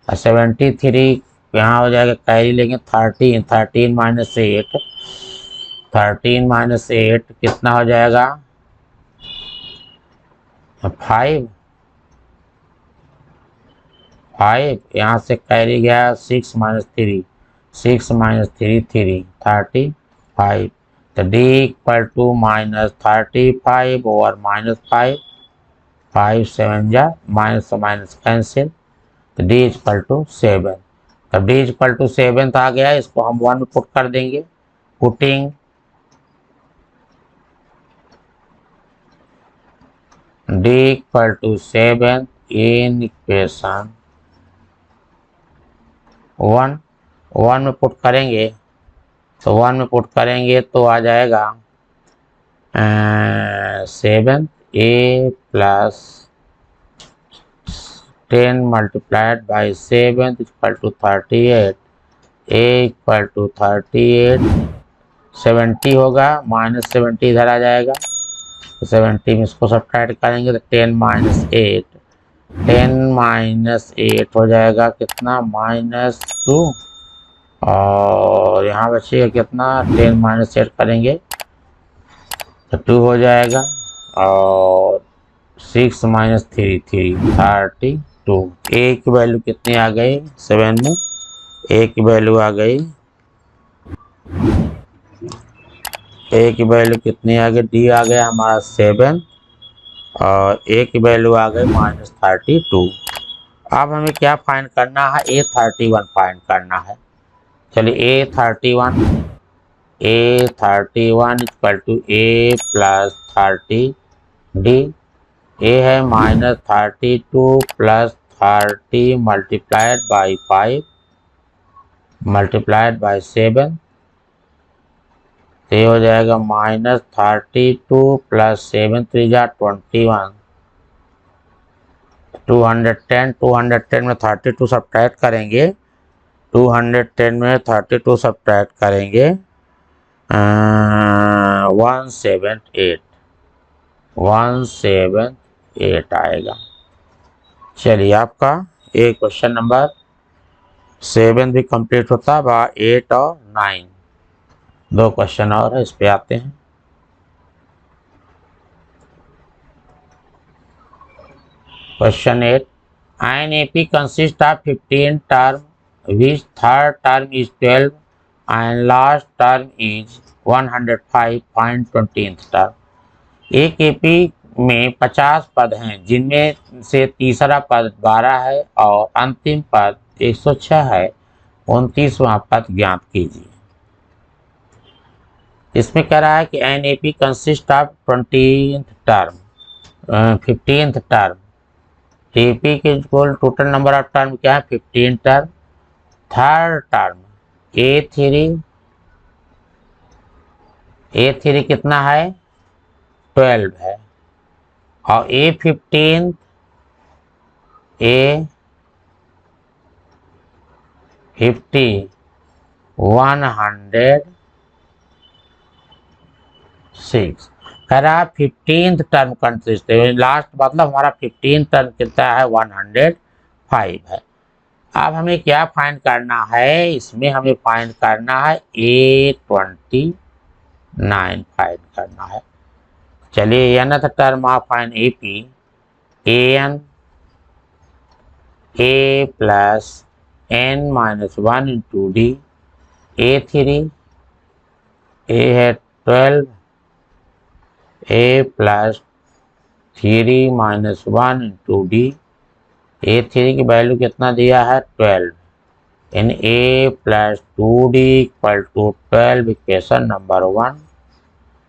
Speaker 1: और 73 यहाँ हो जाएगा, कैरी लेंगे 13, 13 माइनस 8, 13 माइनस 8 कितना हो जाएगा 5, यहाँ से कैरी गया 6 माइनस 3, 6 माइनस 3 3, 35। तो D इक्वल टू माइनस 35 और माइनस 5, 5 7 जा माइनस माइनस कैंसिल, तो D इक्वल टू 7। तब D इक्वल टू 7 आ गया, इसको हम 1 में पुट कर देंगे। Putting D equal to 7 in equation 1 में पुट करेंगे, तो 1 में पुट करेंगे तो आ जाएगा 7 A plus 10 multiplied by 7 equal to 38, A equal to 38, 70 होगा, माइनस 70 इधर आ जाएगा, तो 70 में इसको सब्ट्रैक्ट करेंगे तो 10 माइनस 8, 10 माइनस 8 हो जाएगा कितना -2, और यहाँ बचेगा कितना 10 माइनस 8 करेंगे तो 2 हो जाएगा, और 6 माइनस 3 32। ए की वैल्यू कितनी आ गई 7 में, ए की वैल्यू आ गई, ए की वैल्यू कितनी आ गई, डी आ गया हमारा 7 और ए की वैल्यू आ गई -32। अब हमें क्या फाइंड करना है, A31 फाइंड करना है। चलिए A31 equal to A plus 30D, A है -32 plus 30 multiplied by 5 multiplied by 7, तो ये हो जाएगा -32 प्लस 7 3 जा 21, 210, 210 में 32 सब्ट्रैक्ट करेंगे, 210 में 32 सब्ट्रैक्ट करेंगे 178, 178 आएगा। चलिए आपका ये क्वेश्चन नंबर 7 भी कंप्लीट होता है। 8 और 9 दो क्वेश्चन और है, इस पे आते हैं। Question 8, an AP consists of 15 term which third term is 12 and last term is 105, find 20th term। एक एपी में 50 पद हैं जिनमें से तीसरा पद 12 है और अंतिम पद 106 है, 29वां पद ज्ञात कीजिए। इसमें कह रहा है कि N A P consist of 20th term, 15th term. TP के टोटल नंबर ऑफ टर्म क्या है? 15 टर्म। थर्ड टर्म A3 कितना है? 12 है। और A15 A50 106 कह रहा है 15th टर्म कंसिस्ट, लास्ट मतलब हमारा 15th टर्म कितना है? 105 है। अब हमें क्या फाइंड करना है? इसमें हमें फाइंड करना है A29 फाइंड करना है। चलिए nth term of find AP, an A plus n-1 into D, A3 A है 12, A plus 3-1 into D, A3 की वैल्यू कितना दिया है? 12, in A plus 2D equal to 12, equation number 1।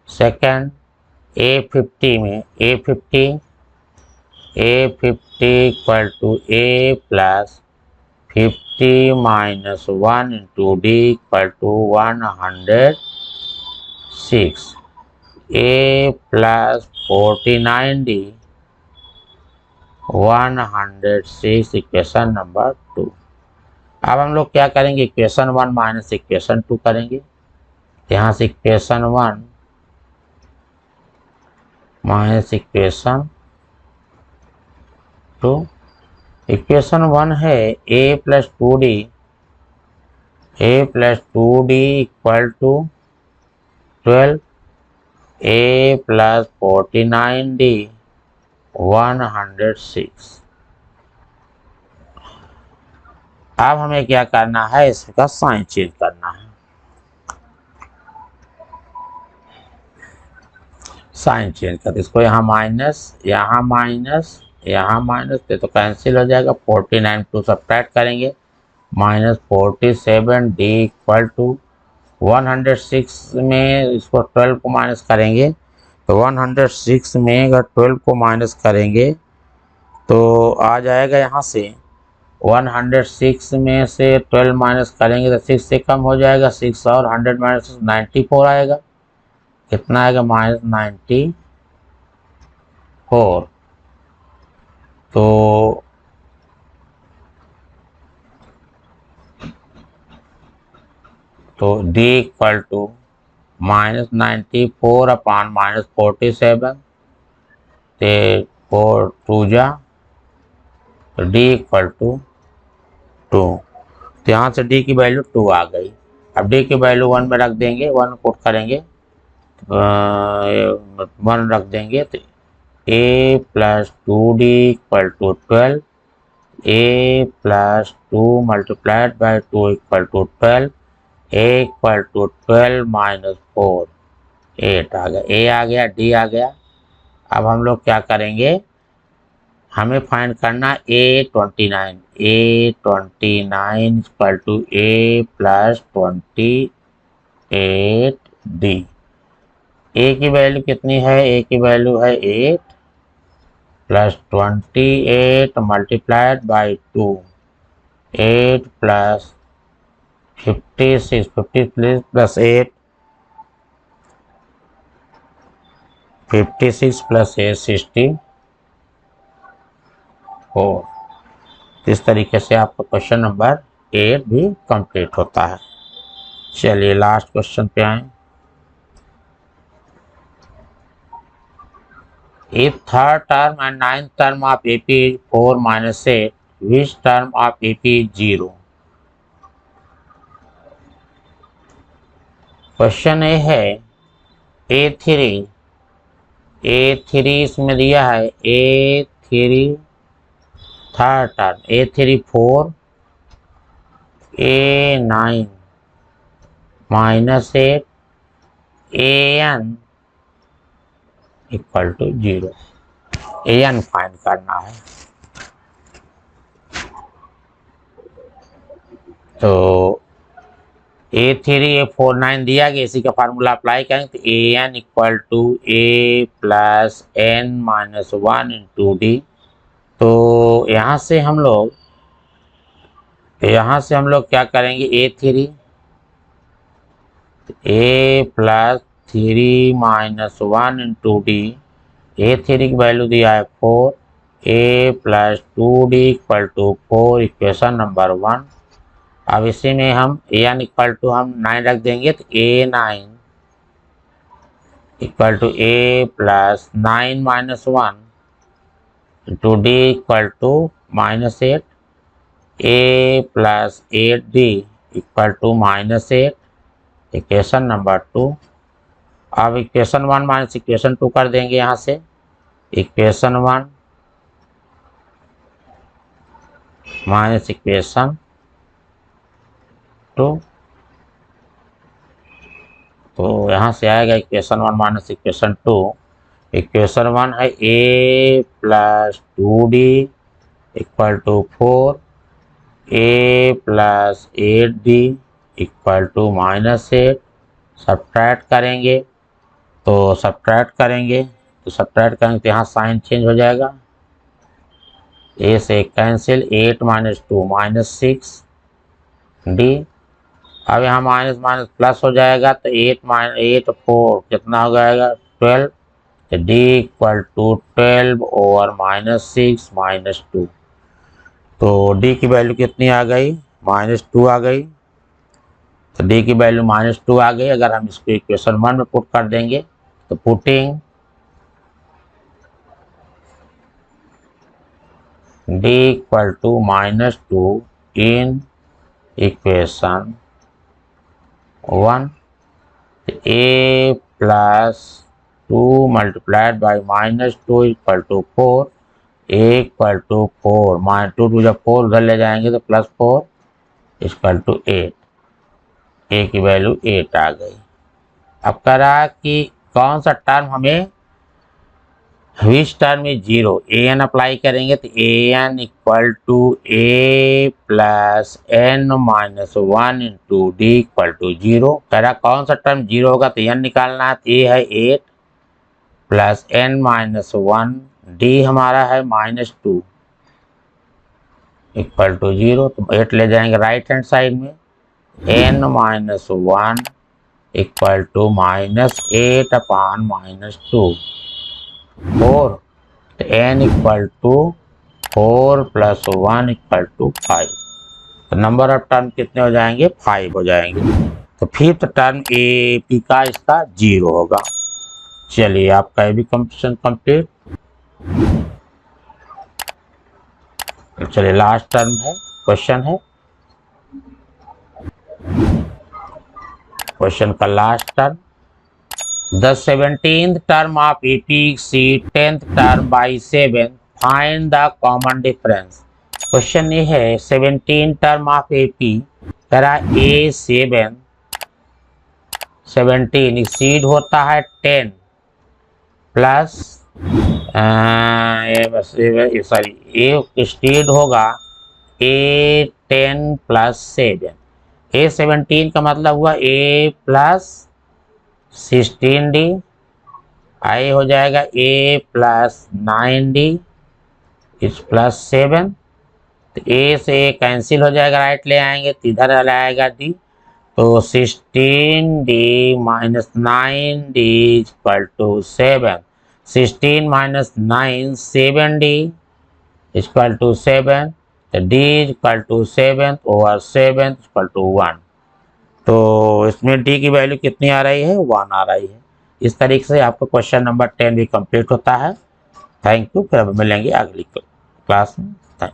Speaker 1: Second A50 में A50 equal to A plus 50-1 into D equal to 106, A plus 49D 106, equation number 2। अब हम लोग क्या करेंगे? इक्वेशन 1 माइनस इक्वेशन 2 करेंगे। यहाँ से इक्वेशन 1 माइनस इक्वेशन 2। इक्वेशन 1 है A plus 2D equal to 12, A plus 49D 106। अब हमें क्या करना है? इसका साइन चेंज करना है। साइन चेंज कर, इसको यहाँ माइनस, यहाँ माइनस, यहाँ माइनस तो कैंसिल हो जाएगा। 49 टू सब्ट्रैक्ट करेंगे, -47D इक्वल टू 106 में इसको 12 को माइनस करेंगे तो 106 में अगर 12 को माइनस करेंगे तो आ जाएगा यहाँ से 106 में से 12 माइनस करेंगे तो 6 से कम हो जाएगा, 6 और 100 माइनस 94 आएगा। कितना आएगा? -94। तो D इक्वल टू -94 अपान -47, 4 2 जा, तो D इक्वल टू 2। तो यहाँ से D की वैल्यू 2 आ गई। अब D की वैल्यू 1 में रख देंगे, 1 पुट करेंगे, 1 रख देंगे तो A plus 2D equal to 12, A plus 2 multiplied by 2 equal to 12, A equal to 12 minus 4, 8 आ गया। A आ गया, D आ गया। अब हम लोग क्या करेंगे? हमें फाइंड करना A29 equal to A plus 28D। A की वैल्यू कितनी है? A की वैल्यू है 8 plus 28 multiplied by 2, 8 plus 56, 50 plus 8 56 plus 8 64। इस तरीके से आपका क्वेश्चन नंबर 8 भी कंप्लीट होता है। चलिए लास्ट क्वेश्चन पे आए। If third term and ninth term of AP is 4 minus 8, which term of AP is 0? Question ए है A3 इसमें दिया है A3 third term A3 4 A9 minus 8 AN equal to 0। AN find करना है। तो A3 A4 9 दिया गया, इसी का फार्मूला अप्लाई करेंगे तो AN equal to A plus N minus 1 into D। तो यहाँ से हम लोग क्या करेंगे A3 A plus 3 minus 1 into D। A3 की वैल्यू दिया है 4, A plus 2D equal to 4, equation number 1। अब इसी में हम N इक्वल टू हम 9 रख देंगे तो A9 equal to A plus 9 minus 1 into D equal to minus 8, A plus 8D equal to minus 8, equation number 2। अब इक्वेशन 1 माइनस इक्वेशन 2 कर देंगे यहाँ से। इक्वेशन 1 माइनस इक्वेशन 2, तो यहाँ से आएगा इक्वेशन 1 माइनस इक्वेशन 2। इक्वेशन 1 है A plus 2D equal to 4, A plus 8D equal to minus 8। Subtract करेंगे तो यहाँ साइन चेंज हो जाएगा। A से कैंसिल, 8 माइनस 2 माइनस 6D। अब यहाँ माइनस माइनस प्लस हो जाएगा तो 8 4 कितना हो जाएगा 12, तो D equal to 12 over minus 6 minus 2। तो D की वैल्यू कितनी आ गई, माइनस 2 आ गई। तो D की वैल्यू माइनस 2 आ गई। अगर हम इसको इक्वेशन 1 में पुट कर देंगे तो putting D equal to minus 2 in equation 1, A plus 2 multiplied by minus 2 equal to 4, A equal to 4 minus 2 जब 4 उधर ले जाएंगे तो प्लस 4 इक्वल टू 8। A की वैल्यू 8 आ गई। अब कह रहा कि कौन सा टर्म हमें विच टर्म में 0, AN अप्लाई करेंगे तो AN equal to A plus N minus 1 into D equal to 0। कह रहा कौन सा टर्म 0 होगा तो N निकालना है। तो A है 8 प्लस N माइनस 1, D हमारा है माइनस 2 इक्वल टू 0। तो 8 ले जाएंगे राइट हैंड साइड में, N minus 1 equal to minus 8 upon minus 2 4, तो N equal to 4 plus 1 equal to 5। तो नंबर ऑफ टर्म कितने हो जाएंगे, 5 हो जाएंगे। तो फिफ्थ टर्म AP का इसका 0 होगा। चलिए आपका ये भी कंप्लीशन कंप्लीट। चलिए लास्ट टर्म है, क्वेश्चन है, क्वेश्चन का last term. The 17th term of AP exceeds 10th term by 7. Find the common difference. Question ये है 17 टर्म ऑफ AP कह रहा A7 17 एक्सीड होता है 10 प्लस सॉरी A एक्सीड होगा A10 प्लस 7। A17 का मतलब हुआ A प्लस 16D, I हो जाएगा A प्लस 9D इस प्लस 7। तो A से A कैंसिल हो जाएगा, राइट ले आएंगे तो इधर आएगा D। तो 16D minus 9D equal to 7। 16 minus 9 7D equal to 7, तो D equal to 7 over 7 equal to 1। तो इसमें D की वैल्यू कितनी आ रही है, 1 आ रही है। इस तरीके से आपका क्वेश्चन नंबर 10 भी कंप्लीट होता है। थैंक यू, फिर मिलेंगे अगली क्लास में। थैंक